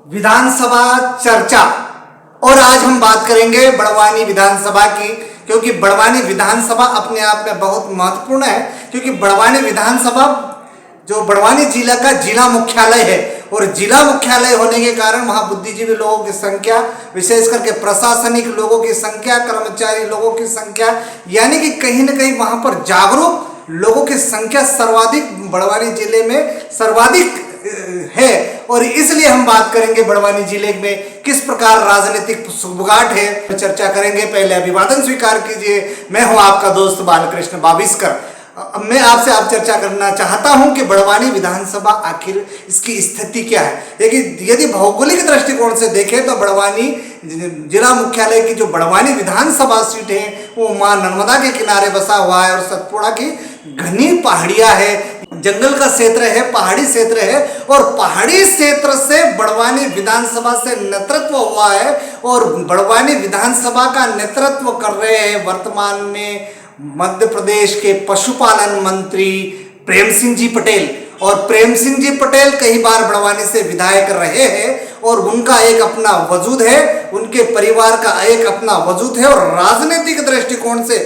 विधानसभा चर्चा। और आज हम बात करेंगे बड़वानी विधानसभा की, क्योंकि बड़वानी विधानसभा अपने आप में बहुत महत्वपूर्ण है। क्योंकि बड़वानी विधानसभा जो बड़वानी जिला का जिला मुख्यालय है, और जिला मुख्यालय होने के कारण वहाँ बुद्धिजीवी लोगों की संख्या, विशेष करके प्रशासनिक लोगों की संख्या, कर्मचारी लोगों की संख्या, यानी कि कहीं ना कहीं वहाँ पर जागरूक लोगों की संख्या सर्वाधिक बड़वानी जिले में सर्वाधिक है। और इसलिए हम बात करेंगे बड़वानी जिले में किस प्रकार राजनीतिक सुबगाट है, चर्चा करेंगे। पहले अभिवादन स्वीकार कीजिए, मैं हूं आपका दोस्त बालकृष्ण बाविस्कर। मैं आपसे चर्चा करना चाहता हूं कि बड़वानी विधानसभा आखिर इसकी स्थिति क्या है। यदि भौगोलिक दृष्टिकोण से देखें तो बड़वानी जिला मुख्यालय की जो बड़वानी विधानसभा सीट है वो मां नर्मदा के किनारे बसा हुआ है, और सतपुड़ा की घनी पहाड़ियां है, जंगल का क्षेत्र है, पहाड़ी क्षेत्र है। और पहाड़ी क्षेत्र से बड़वानी विधानसभा से नेतृत्व हुआ है, और बड़वानी विधानसभा का नेतृत्व कर रहे हैं वर्तमान में मध्य प्रदेश के पशुपालन मंत्री प्रेम सिंह जी पटेल। और प्रेम सिंह जी पटेल कई बार बड़वानी से विधायक रहे हैं, और उनका एक अपना वजूद है, उनके परिवार का एक अपना वजूद है। और राजनीतिक दृष्टिकोण से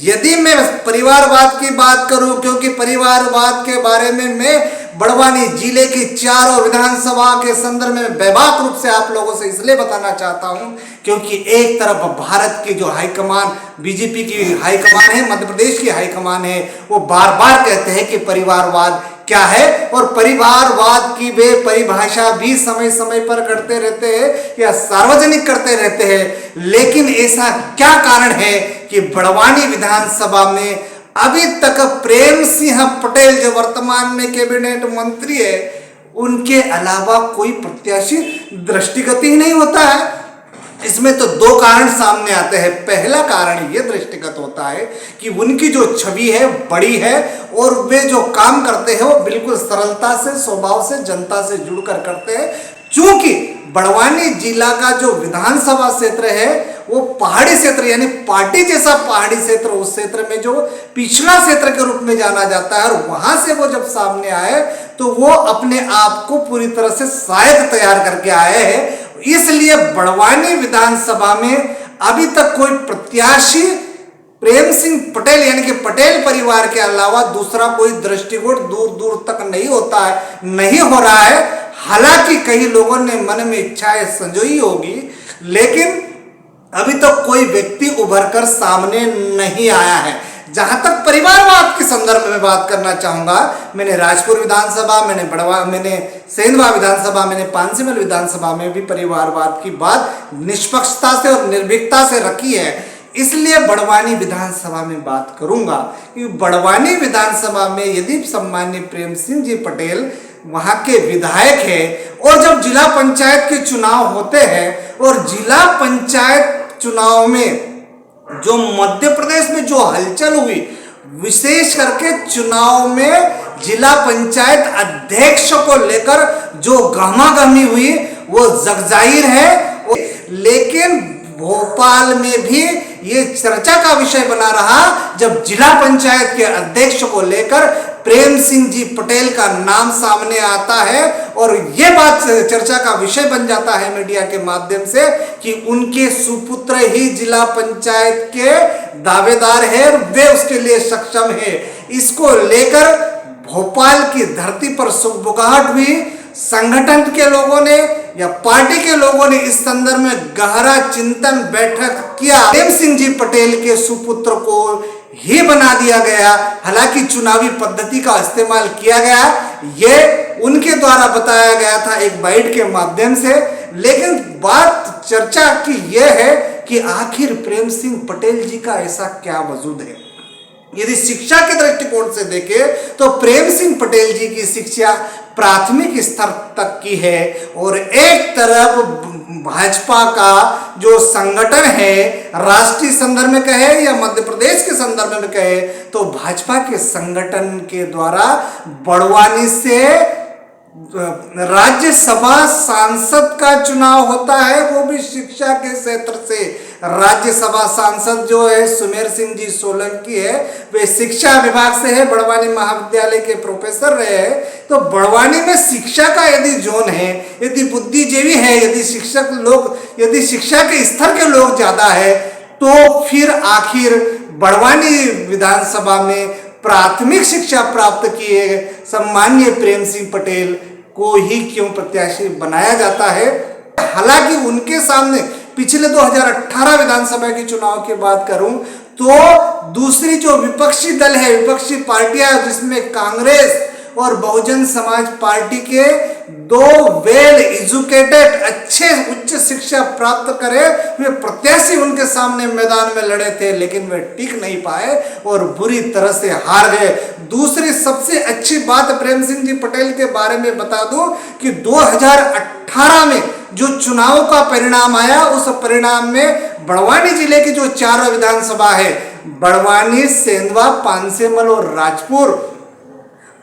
यदि मैं परिवारवाद की बात करूं, क्योंकि परिवारवाद के बारे में मैं बड़वानी जिले की चारों विधानसभा के संदर्भ में व्यापक रूप से आप लोगों से इसलिए बताना चाहता हूं, क्योंकि एक तरफ भारत की जो हाईकमान बीजेपी की हाईकमान है, मध्य प्रदेश की हाईकमान है, वो बार बार कहते हैं कि परिवारवाद क्या है, और परिवारवाद की वे परिभाषा भी समय समय पर करते रहते हैं या सार्वजनिक करते रहते हैं। लेकिन ऐसा क्या कारण है कि बड़वानी विधानसभा में अभी तक प्रेम सिंह पटेल जो वर्तमान में कैबिनेट मंत्री है, उनके अलावा कोई प्रत्याशी दृष्टिगत ही नहीं होता है। इसमें तो दो कारण सामने आते हैं। पहला कारण ये दृष्टिगत होता है कि उनकी जो छवि है बड़ी है, और वे जो काम करते हैं वो बिल्कुल सरलता से, स्वभाव से, जनता से जुड़कर करते हैं। चूंकि बड़वानी जिला का जो विधानसभा क्षेत्र है वो पहाड़ी क्षेत्र, यानी पार्टी जैसा पहाड़ी क्षेत्र, उस क्षेत्र में जो पिछड़ा क्षेत्र के रूप में जाना जाता है, और वहां से वो जब सामने आए तो वो अपने आप को पूरी तरह से शायद तैयार करके आए हैं। इसलिए बड़वानी विधानसभा में अभी तक कोई प्रत्याशी प्रेम सिंह पटेल यानी कि पटेल परिवार के अलावा दूसरा कोई दृष्टिकोण दूर दूर तक नहीं होता है, नहीं हो रहा है। हालांकि कई लोगों ने मन में इच्छाएं संजोई होगी, लेकिन अभी तक कोई व्यक्ति उभर कर सामने नहीं आया है। जहां तक परिवारवाद के संदर्भ में बात करना चाहूंगा, मैंने राजपुर विधानसभा, मैंने सेंधवा विधानसभा, मैंने पांसीमल विधानसभा में भी परिवारवाद की बात निष्पक्षता से और निर्भीकता से रखी है। इसलिए बड़वानी विधानसभा में बात करूंगा कि बड़वानी विधानसभा में यदि सम्मान्य प्रेम सिंह जी पटेल वहां के विधायक है, और जब जिला पंचायत के चुनाव होते हैं, और जिला पंचायत चुनाव में जो मध्य प्रदेश में जो हलचल हुई, विशेष करके चुनाव में जिला पंचायत अध्यक्ष को लेकर जो गहमागहमी हुई वो जगजाहिर है। लेकिन भोपाल में भी ये चर्चा का विषय बना रहा जब जिला पंचायत के अध्यक्ष को लेकर प्रेम सिंह जी पटेल का नाम सामने आता है, और ये बात चर्चा का विषय बन जाता है मीडिया के माध्यम से कि उनके सुपुत्र ही जिला पंचायत के दावेदार है, और वे उसके लिए सक्षम है। इसको लेकर भोपाल की धरती पर सुगबुगाहट हुई। संगठन के लोगों ने या पार्टी के लोगों ने इस संदर्भ में गहरा चिंतन बैठक किया। प्रेम सिंह जी पटेल के सुपुत्र को ही बना दिया गया। हालांकि चुनावी पद्धति का इस्तेमाल किया गया, ये उनके द्वारा बताया गया था एक बाइट के माध्यम से। लेकिन बात चर्चा की यह है कि आखिर प्रेम सिंह पटेल जी का ऐसा क्या वजूद है। यदि शिक्षा के दृष्टिकोण से देखें तो प्रेम सिंह पटेल जी की शिक्षा प्राथमिक स्तर तक की है, और एक तरफ भाजपा का जो संगठन है, राष्ट्रीय संदर्भ में कहे या मध्य प्रदेश के संदर्भ में कहे, तो भाजपा के संगठन के द्वारा बड़वानी से राज्यसभा सांसद का चुनाव होता है, वो भी शिक्षा के क्षेत्र से। राज्यसभा सांसद जो है सुमेर सिंह जी सोलंकी है, वे शिक्षा विभाग से है, बड़वानी महाविद्यालय के प्रोफेसर रहे हैं। तो बड़वानी में शिक्षा का यदि जोन है, यदि बुद्धिजीवी है, यदि शिक्षा के स्तर के लोग ज्यादा है, तो फिर आखिर बड़वानी विधानसभा में प्राथमिक शिक्षा प्राप्त किए सम्माननीय प्रेम सिंह पटेल को ही क्यों प्रत्याशी बनाया जाता है। हालांकि उनके सामने पिछले 2018 विधानसभा के चुनाव की बात करूं तो दूसरी जो विपक्षी दल है, विपक्षी पार्टियां, जिसमें कांग्रेस और बहुजन समाज पार्टी के दो वेल एजुकेटेड, अच्छे उच्च शिक्षा प्राप्त करे वे प्रत्याशी उनके सामने मैदान में लड़े थे, लेकिन वे टिक नहीं पाए और बुरी तरह से हार गए। दूसरी सबसे अच्छी बात प्रेम सिंह जी पटेल के बारे में बता दूं कि 2018 में जो चुनाव का परिणाम आया, उस परिणाम में बड़वानी जिले की जो 4 विधानसभा है, बड़वानी, सेंधवा, पांसेमल और राजपुर,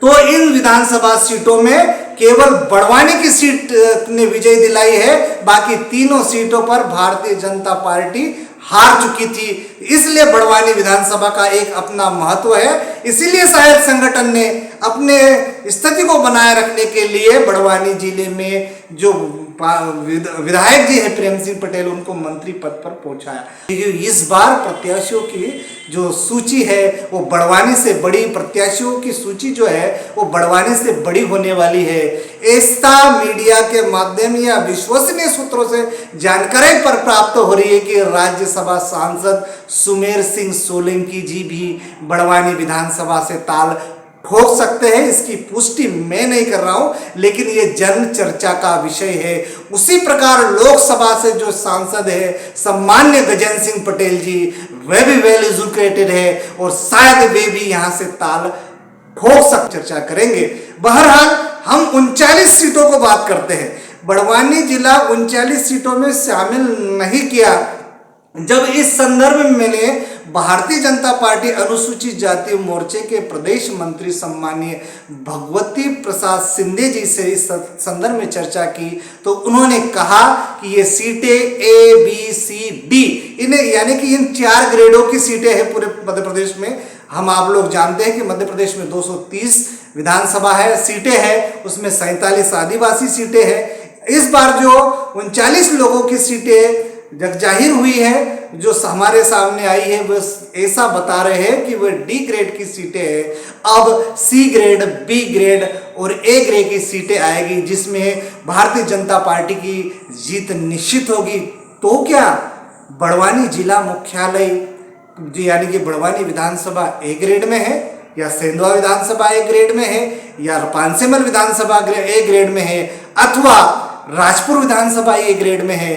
तो इन विधानसभा सीटों में केवल बड़वानी की सीट ने विजय दिलाई है, बाकी तीनों सीटों पर भारतीय जनता पार्टी हार चुकी थी। इसलिए बड़वानी विधानसभा का एक अपना महत्व है। इसीलिए शायद संगठन ने अपने स्थिति को बनाए रखने के लिए बड़वानी जिले में जो विधायक जी है प्रेम सिंह पटेल, उनको मंत्री पद पर पहुंचाया। इस बार प्रत्याशियों की जो सूची है वो बड़वानी से बड़ी, प्रत्याशियों की सूची जो है वो बड़वानी से बड़ी होने वाली है। ऐसा मीडिया के माध्यम या विश्वसनीय सूत्रों से जानकारी पर प्राप्त हो रही है कि राज्यसभा सांसद सुमेर सिंह सोलंकी जी भी बड़वानी विधानसभा से ताल ठोक सकते हैं। इसकी पुष्टि मैं नहीं कर रहा हूं, लेकिन ये जन चर्चा का विषय है। उसी प्रकार लोकसभा से जो सांसद है सम्मान्य गजेंद्र सिंह पटेल जी, वे भी वेल एजुकेटेड है और शायद वे भी यहां से ताल ठोक सकते, चर्चा करेंगे। बहरहाल हम 39 सीटों को बात करते हैं। बड़वानी जिला 39 सीटों में शामिल नहीं किया। जब इस संदर्भ में मैंने भारतीय जनता पार्टी अनुसूचित जाति मोर्चे के प्रदेश मंत्री सम्मानीय भगवती प्रसाद सिंधे जी से इस संदर्भ में चर्चा की, तो उन्होंने कहा कि ये सीटें A, B, C, D, इन्हें यानी कि इन 4 ग्रेडों की सीटें हैं पूरे मध्य प्रदेश में। आप लोग जानते हैं कि मध्य प्रदेश में 230 विधानसभा है, सीटें हैं, उसमें 47 आदिवासी सीटें हैं। इस बार जो 39 लोगों की सीटें जग जाहिर हुई है, जो हमारे सामने आई है, वो ऐसा बता रहे हैं कि वह D ग्रेड की सीटें हैं। अब C ग्रेड, B ग्रेड और A ग्रेड की सीटें आएगी, जिसमें भारतीय जनता पार्टी की जीत निश्चित होगी। तो क्या बड़वानी जिला मुख्यालय यानी कि बड़वानी विधानसभा A ग्रेड में है, या सेंधवा विधानसभा A ग्रेड में है, या पांसेमल विधानसभा A ग्रेड में है, अथवा राजपुर विधानसभा A ग्रेड में है?